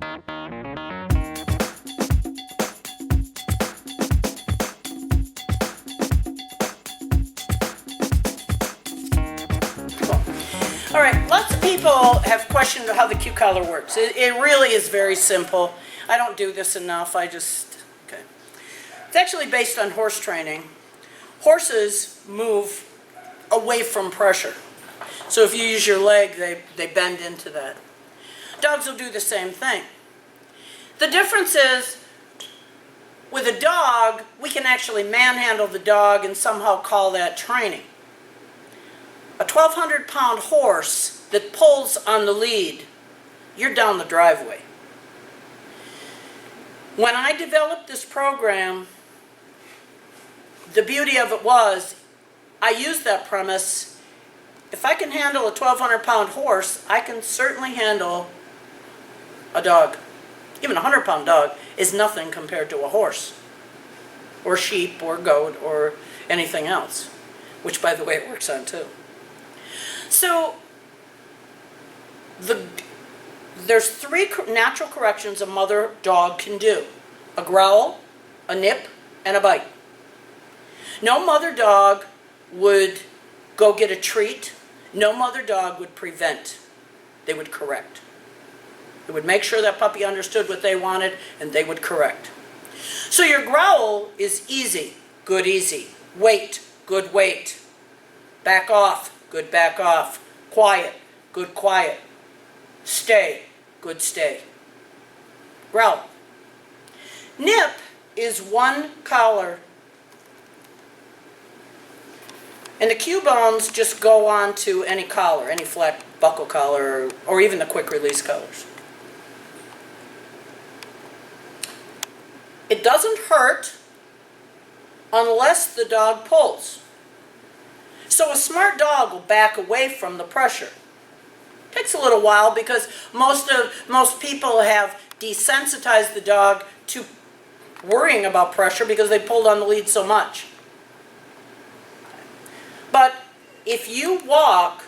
All right, lots of people have questioned how the Q collar works. It really is very simple. I don't do this enough. Okay. It's actually based on horse training. Horses move away from pressure. So if you use your leg, they bend into that. Dogs will do the same thing. The difference is, with a dog, we can actually manhandle the dog and somehow call that training. A 1,200-pound horse that pulls on the lead, you're down the driveway. When I developed this program, the beauty of it was, I used that premise. If I can handle a 1,200-pound horse, I can certainly handle a dog. Even a 100-pound dog is nothing compared to a horse, or sheep, or goat, or anything else, which, by the way, it works on too. So, there's 3 natural corrections a mother dog can do: a growl, a nip, and a bite. No mother dog would go get a treat. No mother dog would prevent. They would correct. They would make sure that puppy understood what they wanted, and they would correct. So your growl is easy, good easy. Wait, good wait. Back off, good back off. Quiet, good quiet. Stay, good stay. Growl. Nip is 1 collar. And the Q bones just go on to any collar, any flat buckle collar, or even the quick release collars. It doesn't hurt unless the dog pulls. So a smart dog will back away from the pressure. It takes a little while because most people have desensitized the dog to worrying about pressure because they pulled on the lead so much. But if you walk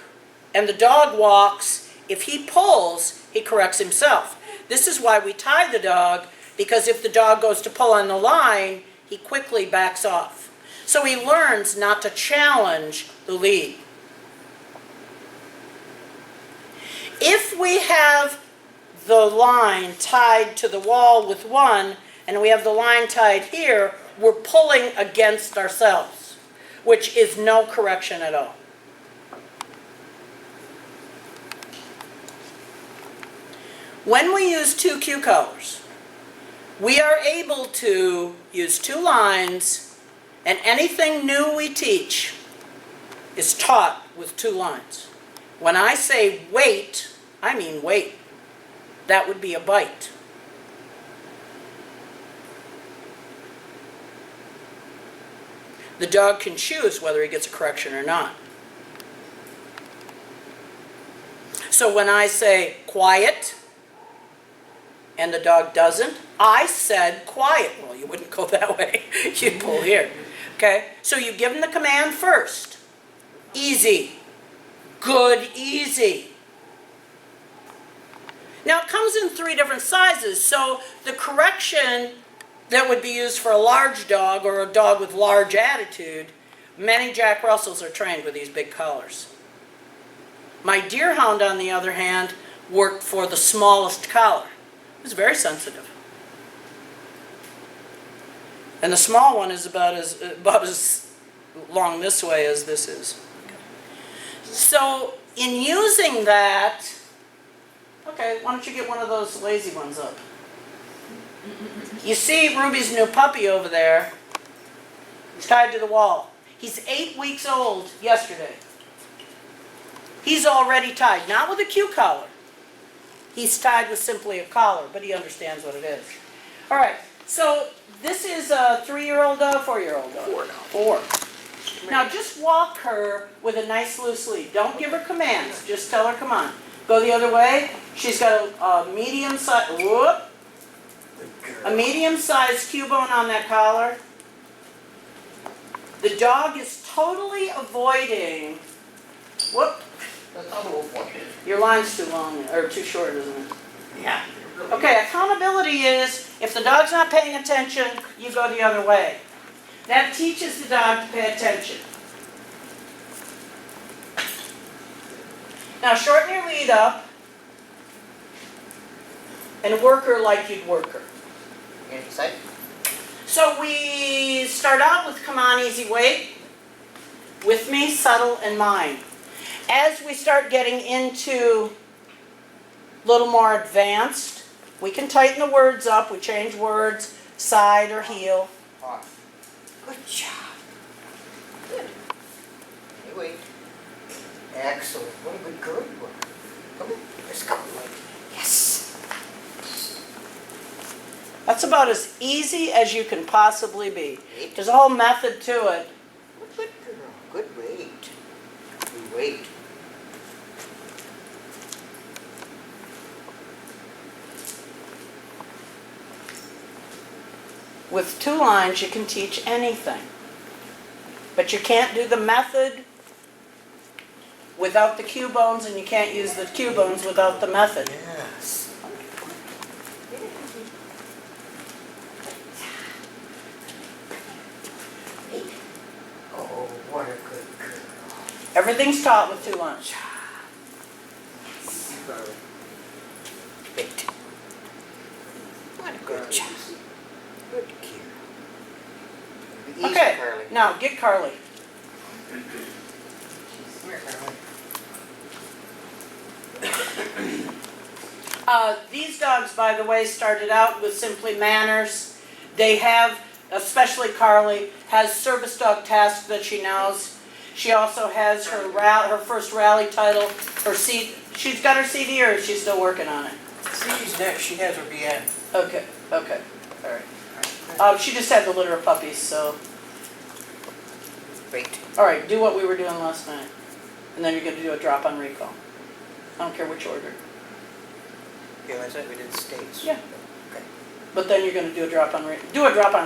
and the dog walks, if he pulls, he corrects himself. This is why we tie the dog, because if the dog goes to pull on the line, he quickly backs off. So he learns not to challenge the lead. If we have the line tied to the wall with one, and we have the line tied here, we're pulling against ourselves, which is no correction at all. When we use 2 Q collars, we are able to use 2 lines, and anything new we teach is taught with 2 lines. When I say wait, I mean wait. That would be a bite. The dog can choose whether he gets a correction or not. So when I say quiet, and the dog doesn't, I said quiet. Well, you wouldn't go that way. You'd pull here. Okay? So you give him the command first. Easy. Good, easy. Now it comes in 3 different sizes, so the correction that would be used for a large dog or a dog with large attitude, many Jack Russells are trained with these big collars. My Deerhound, on the other hand, worked for the smallest collar. It was very sensitive. And the small one is about as long this way as this is. So in using that, okay, why don't you get one of those lazy ones up? You see Ruby's new puppy over there. He's tied to the wall. He's 8 weeks old yesterday. He's already tied, not with a Q collar. He's tied with simply a collar, but he understands what it is. All right, so this is a 3-year-old dog, 4-year-old dog? 4 now. 4. Now just walk her with a nice loose lead. Don't give her commands. Just tell her, come on. Go the other way. She's got a medium-sized, a medium-sized Q-bone on that collar. The dog is totally avoiding, That's not a little funny. your line's too long, or too short, isn't it? Yeah. Okay, I beauty is, if the dog's not paying attention, you go the other way. That teaches the dog to pay attention. Now shorten your lead up and work her like you'd work her. Inside. So we start out with come on, easy wait, with me, subtle, and mine. As we start getting into a little more advanced, we can tighten the words up. We change words, side or heel. Off. Good job. Good. Anyway. Excellent. What a good girl you are. Come on. Let's go. Yes. That's about as easy as you can possibly be. There's a whole method to it. Good girl. Good wait. Good wait. With 2 lines, you can teach anything. But you can't do the method without the cue bones, and you can't use the cue bones without the method. Yes. Oh, what a good girl. Everything's taught with 2 lines. Wait. What a good job. Good girl. Easy, Okay, Carly. now get Carly. Come here, Carly. These dogs, by the way, started out with simply manners. They have, especially Carly, has service dog tasks that she knows. She also has her first rally title. She's got her CD, or is she still working on it? CD's next. She has her BN. Okay, all right. She just had the litter of puppies, so. Wait. All right, do what we were doing last night. And then you're going to do a drop on recall. I don't care which order. Okay, last night we did states. Yeah. Okay. But then you're going to do a drop on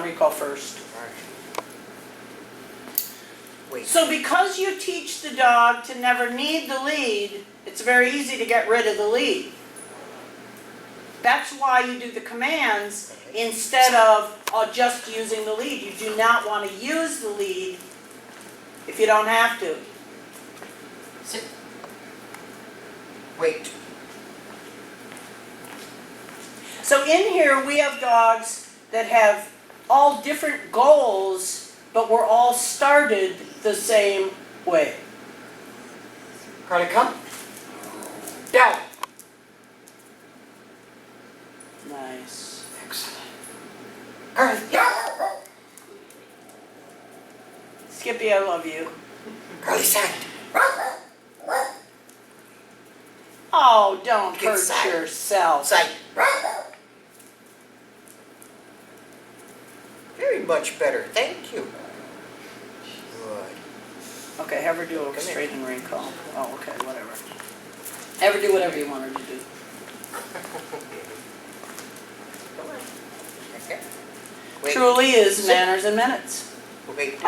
recall first. All right. Wait. So because you teach the dog to never need the lead, it's very easy to get rid of the lead. That's why you do the commands instead of just using the lead. You do not want to use the lead if you don't have to. Sit. Wait. So in here we have dogs that have all different goals, but we're all started the same way. Carly, come. Down. Nice. Excellent. Carly. Yeah. Skippy, I love you. Carly, side. Oh, don't Get hurt side. yourself. Side. Very much better. Thank you. Good. Okay, have her do a Come here. straight and recall. Oh, okay, whatever. Have her do whatever you want her to do. Come on. Okay. Wait. Truly is Sit. manners in minutes. Wait.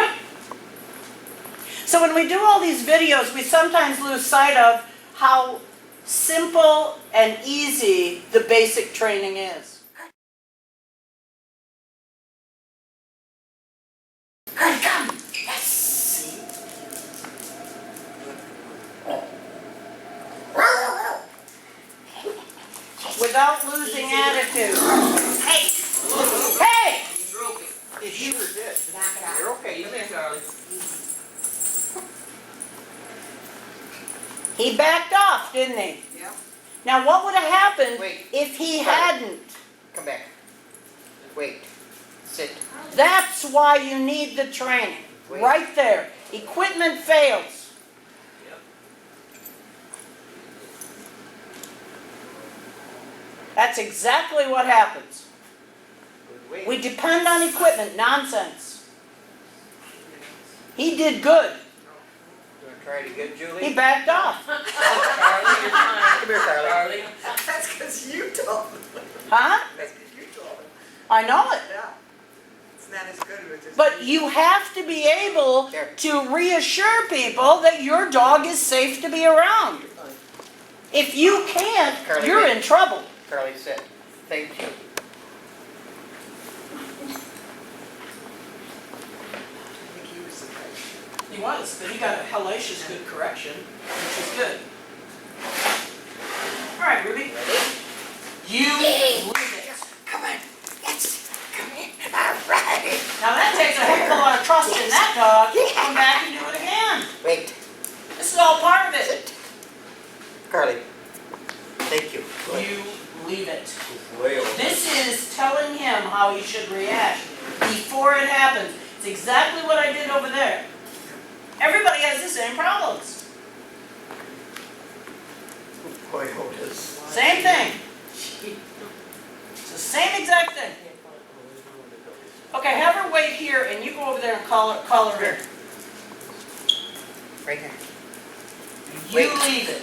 So when we do all these videos, we sometimes lose sight of how simple and easy the basic training is. Carly, come. Yes. Without losing attitude. Hey. Hey! You broke it. You sure did. You're okay. Come here, Charlie. He backed off, didn't he? Yeah. Now what would have happened Wait. if he Sorry. hadn't? Come back. Wait. Sit. That's why you need the training. Wait. Right there. Equipment fails. That's exactly what happens. Good wait. We depend on equipment. Nonsense. He did good. You want to try it again, Julie? He backed off. Charlie, you're fine. Come here, Charlie. That's because you told me. Huh? That's because you told me. I know it. Yeah. It's not as good as just. But you have to be able There. to reassure people that your dog is safe to be around. If you can't, Carly, you're wait. in trouble. Carly, sit. Thank you. was, but he got a hellacious good correction, which is good. All right, Ruby. You leave it. Come on. Yes. Come in. All right. Now that takes a heck of a lot of trust in that dog to come back and do it again. Wait. This is all part of it. Carly. Thank you. You leave it. Way over. This is telling him how he should react before it happens. It's exactly what I did over there. Everybody has the same problems. Boy, Otis. Same thing. It's the same exact thing. Okay, have her wait here and you go over there and call her here. Right here. You Wait. leave it.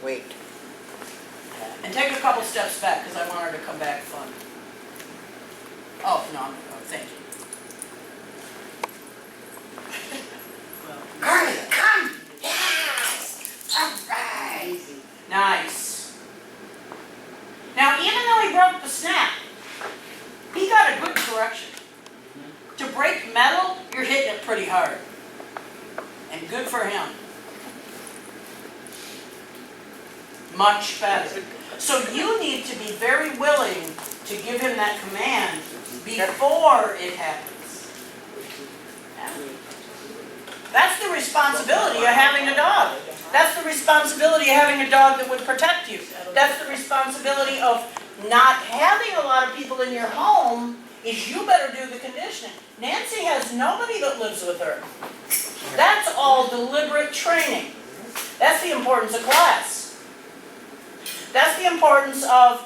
Wait. And take a couple steps back because I want her to come back fun. Oh, no, thank you. Carly, come! Yes! All right! Nice. Now, even though he broke the snap, he got a good correction. To break metal, you're hitting it pretty hard. And good for him. Much better. So you need to be very willing to give him that command before it happens. Yeah. That's the responsibility of having a dog. That's the responsibility of having a dog that would protect you. That's the responsibility of not having a lot of people in your home, is you better do the conditioning. Nancy has nobody that lives with her. That's all deliberate training. That's the importance of class. That's the importance of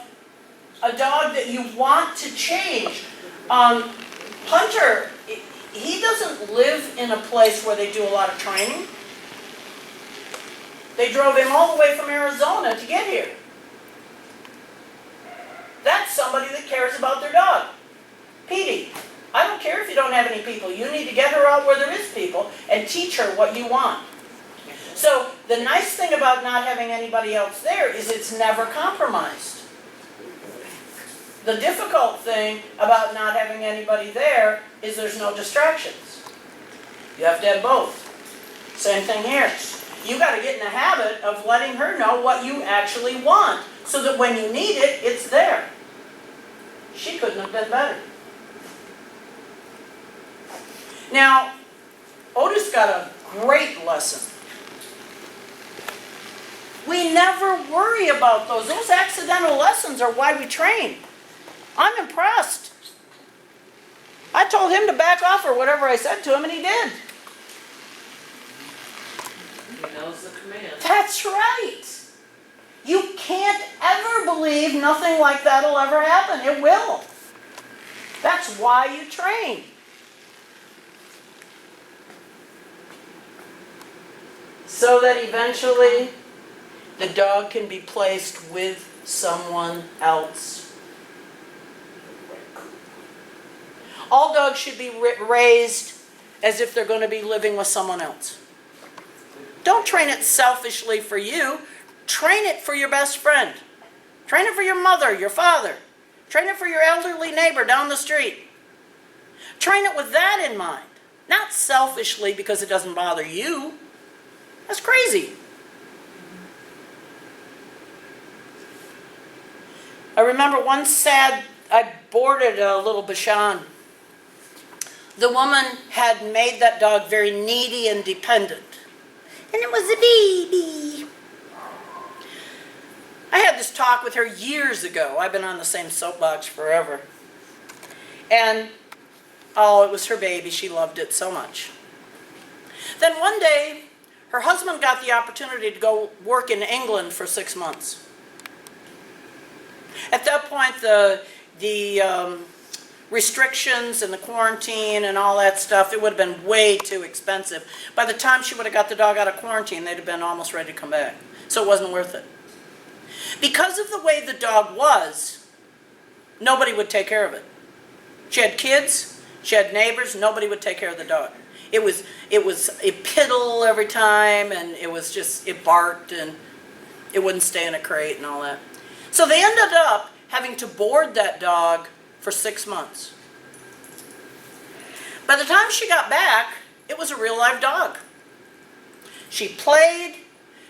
a dog that you want to change. Hunter, he doesn't live in a place where they do a lot of training. They drove him all the way from Arizona to get here. That's somebody that cares about their dog. Petey, I don't care if you don't have any people. You need to get her out where there is people and teach her what you want. So the nice thing about not having anybody else there is it's never compromised. The difficult thing about not having anybody there is there's no distractions. You have to have both. Same thing here. You got to get in the habit of letting her know what you actually want so that when you need it, it's there. She couldn't have been better. Now, Otis got a great lesson. We never worry about those. Those accidental lessons are why we train. I'm impressed. I told him to back off or whatever I said to him, and he did. He knows the command. That's right. You can't ever believe nothing like that'll ever happen. It will. That's why you train. So that eventually the dog can be placed with someone else. All dogs should be raised as if they're going to be living with someone else. Don't train it selfishly for you. Train it for your best friend. Train it for your mother, your father. Train it for your elderly neighbor down the street. Train it with that in mind. Not selfishly because it doesn't bother you. That's crazy. I remember I boarded a little Bichon. The woman had made that dog very needy and dependent. And it was a baby. I had this talk with her years ago. I've been on the same soapbox forever. And, it was her baby. She loved it so much. Then one day, her husband got the opportunity to go work in England for 6 months. At that point, the restrictions and the quarantine and all that stuff, it would have been way too expensive. By the time she would have got the dog out of quarantine, they'd have been almost ready to come back. So it wasn't worth it. Because of the way the dog was, nobody would take care of it. She had kids, she had neighbors, nobody would take care of the dog. It was a piddle every time, and it barked, and it wouldn't stay in a crate and all that. So they ended up having to board that dog for 6 months. By the time she got back, it was a real live dog. She played,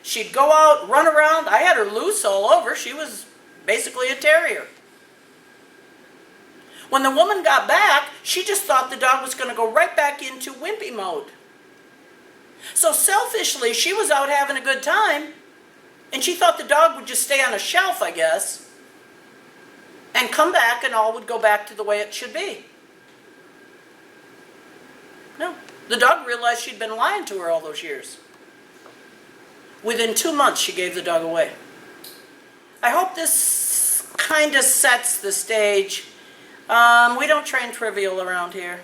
she'd go out, run around. I had her loose all over. She was basically a terrier. When the woman got back, she just thought the dog was going to go right back into wimpy mode. So selfishly, she was out having a good time, and she thought the dog would just stay on a shelf, I guess, and come back and all would go back to the way it should be. No, the dog realized she'd been lying to her all those years. Within 2 months, she gave the dog away. I hope this kind of sets the stage. We don't train trivial around here.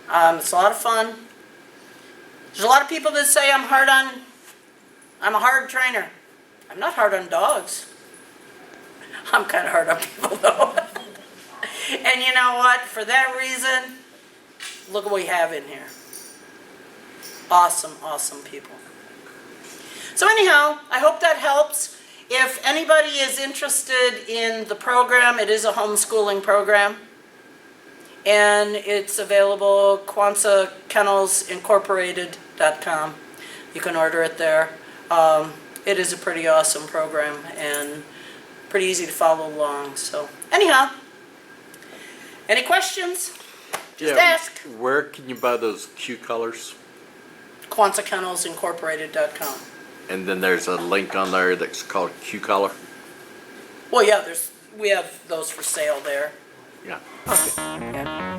It's a lot of fun. There's a lot of people that say I'm a hard trainer. I'm not hard on dogs. I'm kind of hard on people though. And you know what? For that reason, look what we have in here. Awesome, awesome people. So anyhow, I hope that helps. If anybody is interested in the program, it is a homeschooling program. And it's available at Quansa Kennels Incorporated.com. You can order it there. It is a pretty awesome program and pretty easy to follow along. So anyhow, any questions? Just ask. Where can you buy those Q colors? Quansa Kennels Incorporated.com. And then there's a link on there that's called Q color. Well, yeah, we have those for sale there. Yeah. Okay. Yeah.